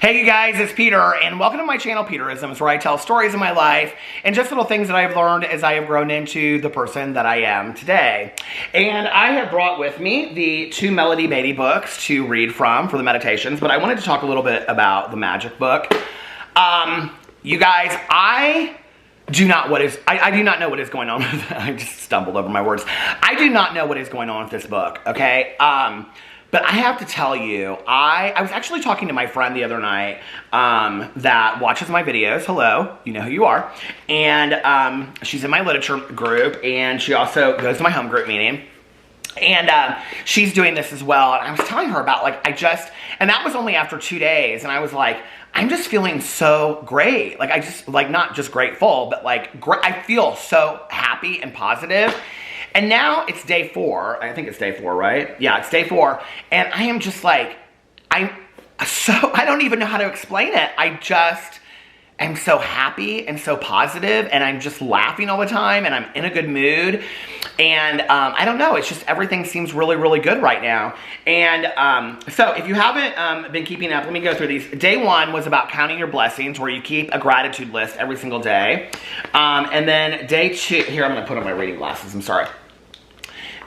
Hey you guys, it's Peter, and welcome to my channel, Peterisms, where I tell stories of my life and just little things that I've learned as I have grown into the person that I am today. And I have brought with me the two Melody Beatty books to read from for the meditations, but I wanted to talk a little bit about the magic book. You guys, I do not know what is going on with I just stumbled over my words. I do not know what is going on with this book, okay? But I have to tell you, I was actually talking to my friend the other night that watches my videos. Hello, you know who you are. And she's in my literature group, and she also goes to my home group meeting. And she's doing this as well. And I was telling her about, and that was only after 2 days. And I was like, I'm just feeling so great. Not just grateful, but I feel so happy and positive. And now it's day 4. I think it's day 4, right? Yeah, it's day 4. And I am just I don't even know how to explain it. I just am so happy and so positive, and I'm just laughing all the time, and I'm in a good mood. And I don't know, it's just everything seems really, really good right now. And so if you haven't been keeping up, let me go through these. Day 1 was about counting your blessings, where you keep a gratitude list every single day. And then day 2, here, I'm going to put on my reading glasses, I'm sorry.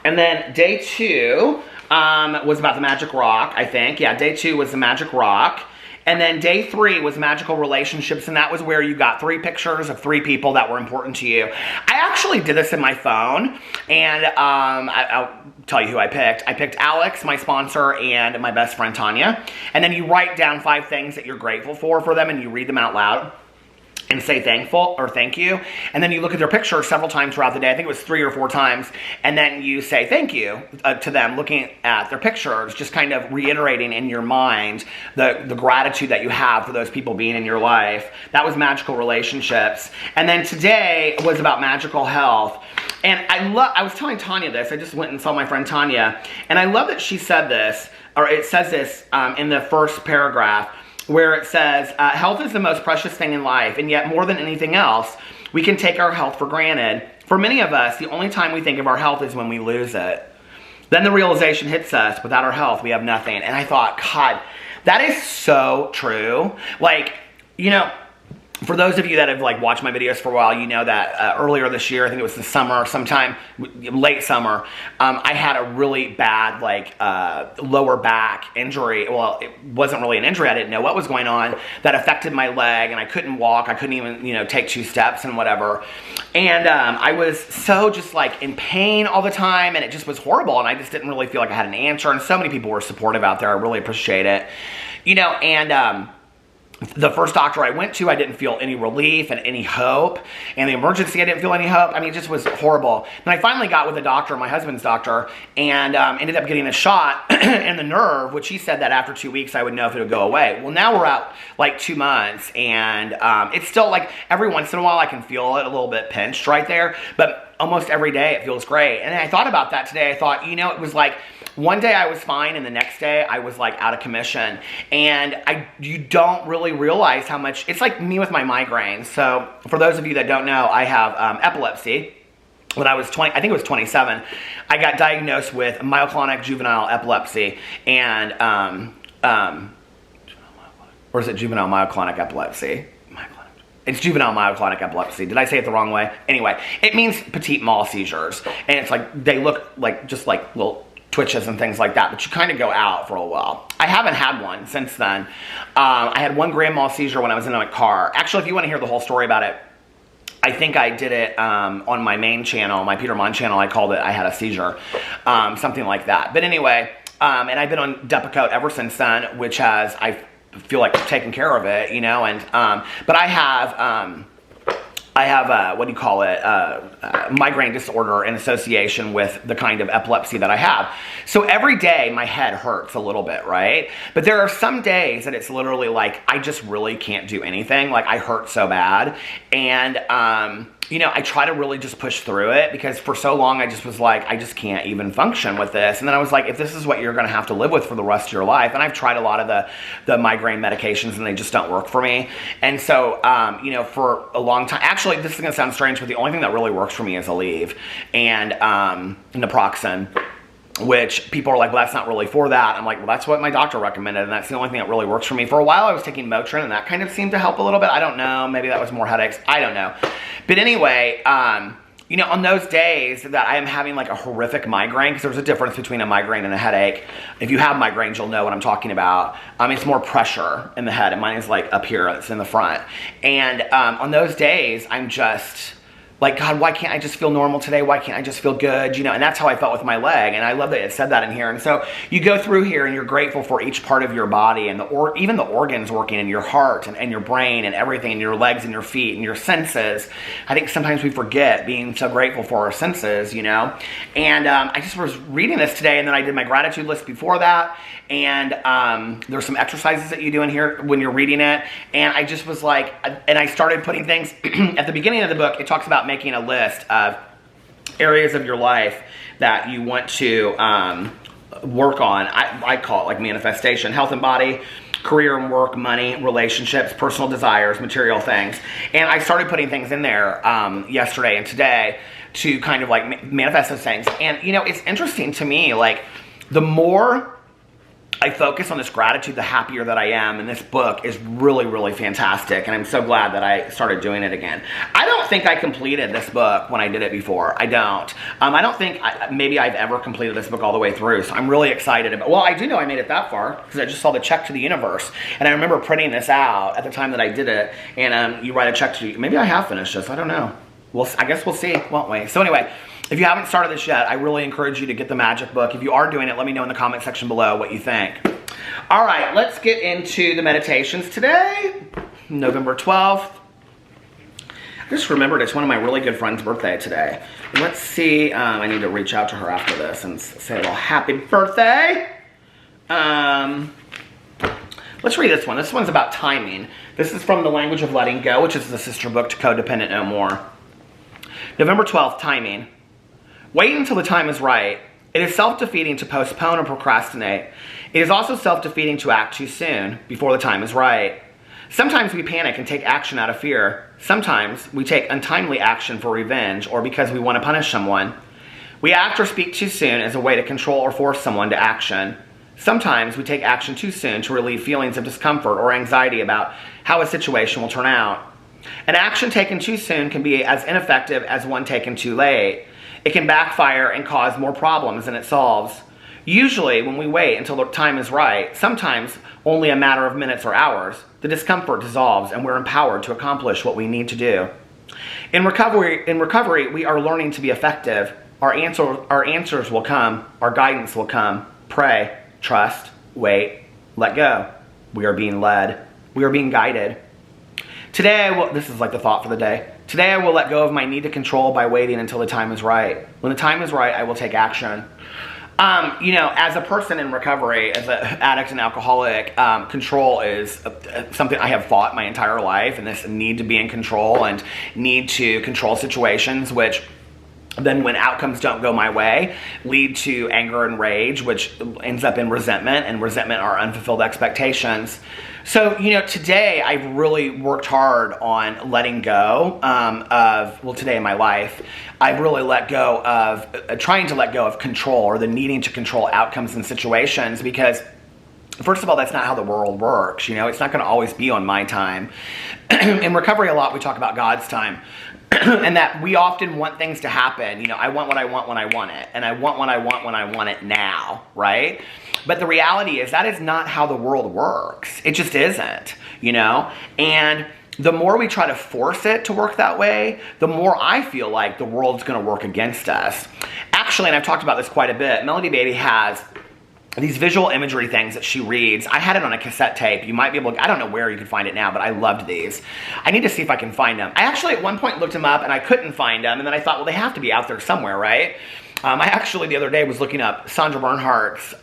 And then day 2 was about the magic rock, I think. Yeah, day 2 was the magic rock. And then day 3 was magical relationships, and that was where you got 3 pictures of 3 people that were important to you. I actually did this in my phone, and I'll tell you who I picked. I picked Alex, my sponsor, and my best friend Tanya. And then you write down 5 things that you're grateful for them, and you read them out loud and say thankful or thank you. And then you look at their picture several times throughout the day. I think it was 3 or 4 times. And then you say thank you to them, looking at their pictures, just kind of reiterating in your mind the gratitude that you have for those people being in your life. That was magical relationships. And then today was about magical health. And I was telling Tanya this. I just went and saw my friend Tanya. And I love that she said this, or it says this in the first paragraph, where it says, health is the most precious thing in life, and yet more than anything else, we can take our health for granted. For many of us, the only time we think of our health is when we lose it. Then the realization hits us, without our health, we have nothing. And I thought, God, that is so true. For those of you that have watched my videos for a while, you know that earlier this year, I think it was the summer, sometime late summer, I had a really bad lower back injury. Well, it wasn't really an injury. I didn't know what was going on. That affected my leg, and I couldn't walk. I couldn't even take 2 steps and whatever. And I was so just in pain all the time, and it just was horrible. And I just didn't really feel like I had an answer. And so many people were supportive out there. I really appreciate it. The first doctor I went to, I didn't feel any relief and any hope. And the emergency, I didn't feel any hope. I mean, it just was horrible. And I finally got with a doctor, my husband's doctor, and ended up getting a shot in the nerve, which he said that after 2 weeks, I would know if it would go away. Well, now we're out 2 months, and it's still every once in a while I can feel it a little bit pinched right there, but almost every day it feels great. And I thought about that today. I thought, it was one day I was fine, and the next day I was out of commission. And you don't really realize how much, it's like me with my migraines. So for those of you that don't know, I have epilepsy. When I was 20, I think it was 27, I got diagnosed with myoclonic juvenile epilepsy, and, or is it juvenile myoclonic epilepsy? It's juvenile myoclonic epilepsy. Did I say it the wrong way? Anyway, it means petit mal seizures. And it's they look just like little twitches and things like that, but you kind of go out for a while. I haven't had one since then. I had 1 grand mal seizure when I was in my car. Actually, if you want to hear the whole story about it, I think I did it on my main channel, my Peter Monn channel. I called it I Had a Seizure, something like that. But anyway, and I've been on Depakote ever since then, which has, I feel like taking care of it, and but I have what do you call it, migraine disorder in association with the kind of epilepsy that I have. So every day my head hurts a little bit, right? But there are some days that it's literally I just really can't do anything. I hurt so bad. And I try to really just push through it, because for so long I just was I just can't even function with this. And then I was if this is what you're going to have to live with for the rest of your life, and I've tried a lot of the migraine medications, and they just don't work for me. And so, for a long time, actually, this is going to sound strange, but the only thing that really works for me is Aleve and naproxen. which people are like, well, that's not really for that. I'm like, well, that's what my doctor recommended, and that's the only thing that really works for me. For a while, I was taking Motrin, and that kind of seemed to help a little bit. I don't know. Maybe that was more headaches. I don't know. But anyway, you know, on those days that I am having like a horrific migraine, because there's a difference between a migraine and a headache. If you have migraines, you'll know what I'm talking about. It's more pressure in the head, and mine is like up here, it's in the front. And on those days, I'm just like, God, why can't I just feel normal today? Why can't I just feel good? You know, and that's how I felt with my leg. And I love that it said that in here. And so you go through here and you're grateful for each part of your body and even the organs working in your heart and your brain and everything, and your legs and your feet and your senses. I think sometimes we forget being so grateful for our senses, you know. And I just was reading this today, and then I did my gratitude list before that. And there's some exercises that you do in here when you're reading it. And I just was like, and I started putting things at the beginning of the book. It talks about making a list of areas of your life that you want to work on. I call it like manifestation: health and body, career and work, money, relationships, personal desires, material things. And I started putting things in there yesterday and today to kind of like manifest those things. And you know, it's interesting to me, like the more I focus on this gratitude, the happier that I am. And this book is really, really fantastic. And I'm so glad that I started doing it again. I don't think I completed this book when I did it before. I don't. I don't think maybe I've ever completed this book all the way through. So I'm really excited about, well, I do know I made it that far because I just saw the check to the universe. And I remember printing this out at the time that I did it. And you write a check to, maybe I have finished this. I don't know. Well, I guess we'll see, won't we? So anyway, if you haven't started this yet, I really encourage you to get the magic book. If you are doing it, let me know in the comment section below what you think. All right, let's get into the meditations today. November 12th. I just remembered it's one of my really good friends' birthday today. Let's see, I need to reach out to her after this and say a little happy birthday. Let's read this one. This one's about timing. This is from The Language of Letting Go, which is the sister book to Codependent No More. November 12th, timing. Wait until the time is right. It is self-defeating to postpone or procrastinate. It is also self-defeating to act too soon, before the time is right. Sometimes we panic and take action out of fear. Sometimes we take untimely action for revenge or because we want to punish someone. We act or speak too soon as a way to control or force someone to action. Sometimes we take action too soon to relieve feelings of discomfort or anxiety about how a situation will turn out. An action taken too soon can be as ineffective as one taken too late. It can backfire and cause more problems than it solves. Usually, when we wait until the time is right, sometimes only a matter of minutes or hours, the discomfort dissolves and we're empowered to accomplish what we need to do. In recovery, we are learning to be effective. Our answers will come. Our guidance will come. Pray, trust, wait, let go. We are being led. We are being guided. Today, this is like the thought for the day. Today, I will let go of my need to control by waiting until the time is right. When the time is right, I will take action. You know, as a person in recovery, as an addict and alcoholic, control is something I have fought my entire life, and this need to be in control and need to control situations, which then when outcomes don't go my way, lead to anger and rage, which ends up in resentment, and resentment are unfulfilled expectations. So, you know, today I've really worked hard on letting go today in my life, I've really let go of, trying to let go of control or the needing to control outcomes and situations, because first of all, that's not how the world works. You know, it's not going to always be on my time. In recovery a lot, we talk about God's time. And that we often want things to happen. You know, I want what I want when I want it. And I want what I want when I want it now, right? But the reality is that is not how the world works. It just isn't, you know? And the more we try to force it to work that way, the more I feel like the world's going to work against us. Actually, and I've talked about this quite a bit, Melody Baby has these visual imagery things that she reads. I had it on a cassette tape. You might be able to, I don't know where you can find it now, but I loved these. I need to see if I can find them. I actually at one point looked them up and I couldn't find them, and then I thought, well, they have to be out there somewhere, right? I actually the other day was looking up Sandra Bernhardt's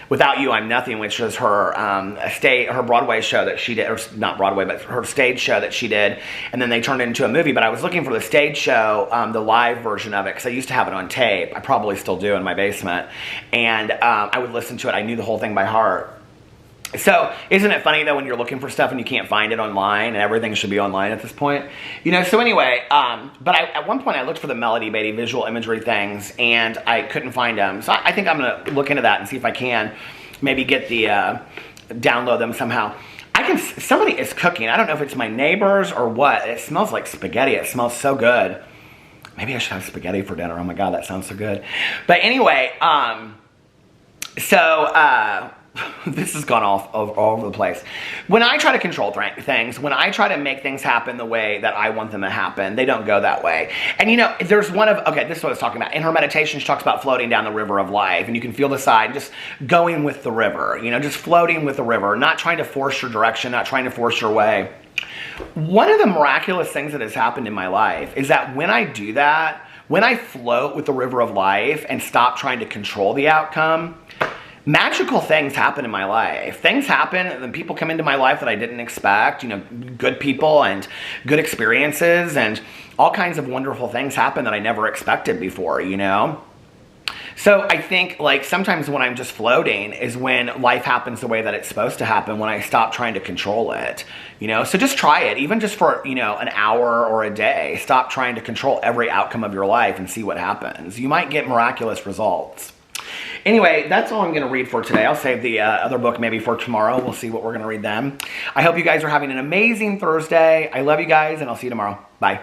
Without You, I'm Nothing, which is her her Broadway show that she did, or not Broadway, but her stage show that she did, and then they turned it into a movie. But I was looking for the stage show, the live version of it, because I used to have it on tape. I probably still do in my basement, and I would listen to it. I knew the whole thing by heart. So, isn't it funny though when you're looking for stuff and you can't find it online, and everything should be online at this point? You know, so anyway, but at one point I looked for the Melody Beatty visual imagery things and I couldn't find them. So I think I'm gonna look into that and see if I can maybe get the, download them somehow. Somebody is cooking. I don't know if it's my neighbors or what. It smells like spaghetti. It smells so good. Maybe I should have spaghetti for dinner. Oh my God, that sounds so good. But anyway, this has gone off all over the place. When I try to control things, when I try to make things happen the way that I want them to happen, they don't go that way. And you know, there's okay, this is what I was talking about. In her meditation, she talks about floating down the river of life, and you can feel the side, just going with the river, you know, just floating with the river, not trying to force your direction, not trying to force your way. One of the miraculous things that has happened in my life is that when I do that, when I float with the river of life and stop trying to control the outcome, magical things happen in my life. Things happen, and people come into my life that I didn't expect, you know, good people and good experiences, and all kinds of wonderful things happen that I never expected before, you know? So I think, like, sometimes when I'm just floating is when life happens the way that it's supposed to happen, when I stop trying to control it, you know? So just try it, even just for, you know, an hour or a day. Stop trying to control every outcome of your life and see what happens. You might get miraculous results. Anyway, that's all I'm going to read for today. I'll save the other book maybe for tomorrow. We'll see what we're going to read then. I hope you guys are having an amazing Thursday. I love you guys, and I'll see you tomorrow. Bye.